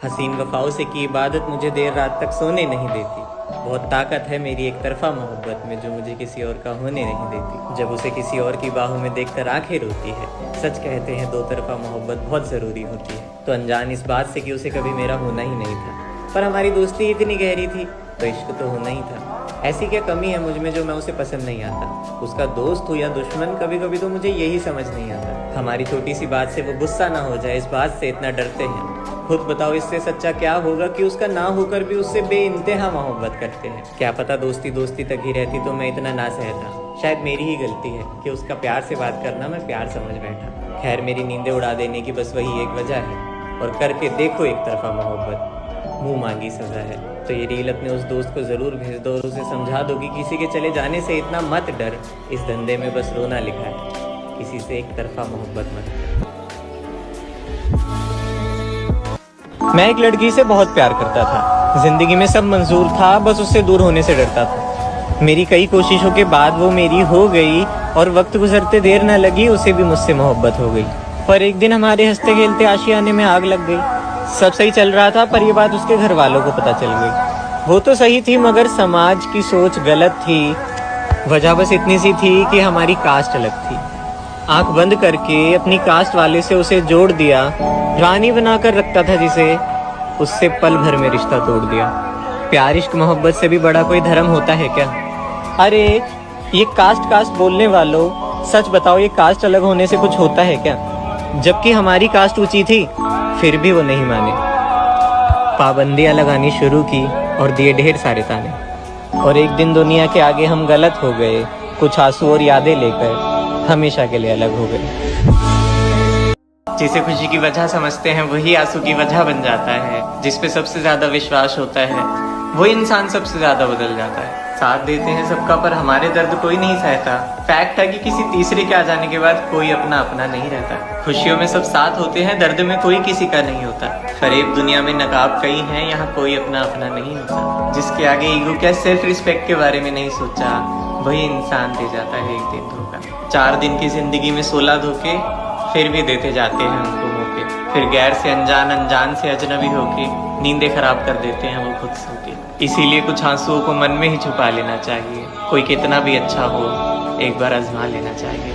हसीन वफाओं से की इबादत मुझे देर रात तक सोने नहीं देती। बहुत ताकत है मेरी एक तरफा मोहब्बत में जो मुझे किसी और का होने नहीं देती। जब उसे किसी और की बाहों में देखकर आंखें रोती है। सच कहते हैं दो तरफा मोहब्बत बहुत ज़रूरी होती है। तो अनजान इस बात से कि उसे कभी मेरा होना ही नहीं था, पर हमारी दोस्ती इतनी गहरी थी तो इश्क तो होना ही था। ऐसी क्या कमी है मुझ में जो मैं उसे पसंद नहीं आता। उसका दोस्त हो या दुश्मन, कभी कभी तो मुझे यही समझ नहीं आता। हमारी छोटी सी बात से वो गुस्सा ना हो जाए, इस बात से इतना डरते हैं। खुद बताओ इससे सच्चा क्या होगा कि उसका ना होकर भी उससे बेइंतहा मोहब्बत करते हैं। क्या पता दोस्ती दोस्ती तक ही रहती तो मैं इतना ना सहता। शायद मेरी ही गलती है कि उसका प्यार से बात करना मैं प्यार समझ बैठा। खैर मेरी नींदें उड़ा देने की बस वही एक वजह है, और करके देखो एक तरफा मोहब्बत मुंह मांगी सजा है। तो ये रील अपने उस दोस्त को ज़रूर भेज दो और उसे समझा दो कि किसी के चले जाने से इतना मत डर, इस धंधे में बस रोना लिखा है, किसी से एक तरफा मोहब्बत मत कर। मैं एक लड़की से बहुत प्यार करता था, जिंदगी में सब मंजूर था, बस उससे दूर होने से डरता था। मेरी कई कोशिशों के बाद वो मेरी हो गई और वक्त गुजरते देर न लगी उसे भी मुझसे मोहब्बत हो गई। पर एक दिन हमारे हंसते खेलते आशियाने में आग लग गई। सब सही चल रहा था पर ये बात उसके घर वालों को पता चल गई। वो तो सही थी मगर समाज की सोच गलत थी। वजह बस इतनी सी थी कि हमारी कास्ट अलग थी। आंख बंद करके अपनी कास्ट वाले से उसे जोड़ दिया, रानी बनाकर रखता था जिसे, उससे पल भर में रिश्ता तोड़ दिया। प्यार इश्क मोहब्बत से भी बड़ा कोई धर्म होता है क्या? अरे ये कास्ट बोलने वालों, सच बताओ ये कास्ट अलग होने से कुछ होता है क्या? जबकि हमारी कास्ट ऊंची थी फिर भी वो नहीं माने। पाबंदियां लगानी शुरू की और दिए ढेर सारे ताने। और एक दिन दुनिया के आगे हम गलत हो गए, कुछ आंसू और यादें लेकर हमेशा के लिए अलग हो गए। जिसे खुशी की वजह समझते हैं वही आंसू की वजह बन जाता है। जिस पे सबसे ज्यादा विश्वास होता है वही इंसान सबसे ज्यादा बदल जाता है। साथ देते हैं सबका पर हमारे दर्द कोई नहीं सहता। फैक्ट है कि किसी तीसरे के आ जाने के बाद कोई अपना अपना नहीं रहता। खुशियों में सब साथ होते हैं, दर्द में कोई किसी का नहीं होता। फरेब दुनिया में नकाब कई हैं, यहाँ कोई अपना अपना नहीं होता। जिसके आगे ईगो क्या सेल्फ रिस्पेक्ट के बारे में नहीं सोचा वही इंसान दे जाता है एक दिन धोखा। 4 दिन की जिंदगी में 16 धोखे फिर भी देते जाते हैं उनको मौके। फिर गैर से अनजान, अनजान से अजनबी होके नींदें खराब कर देते हैं वो खुद सो के। इसीलिए कुछ आंसुओं को मन में ही छुपा लेना चाहिए। कोई कितना भी अच्छा हो एक बार आजमा लेना चाहिए।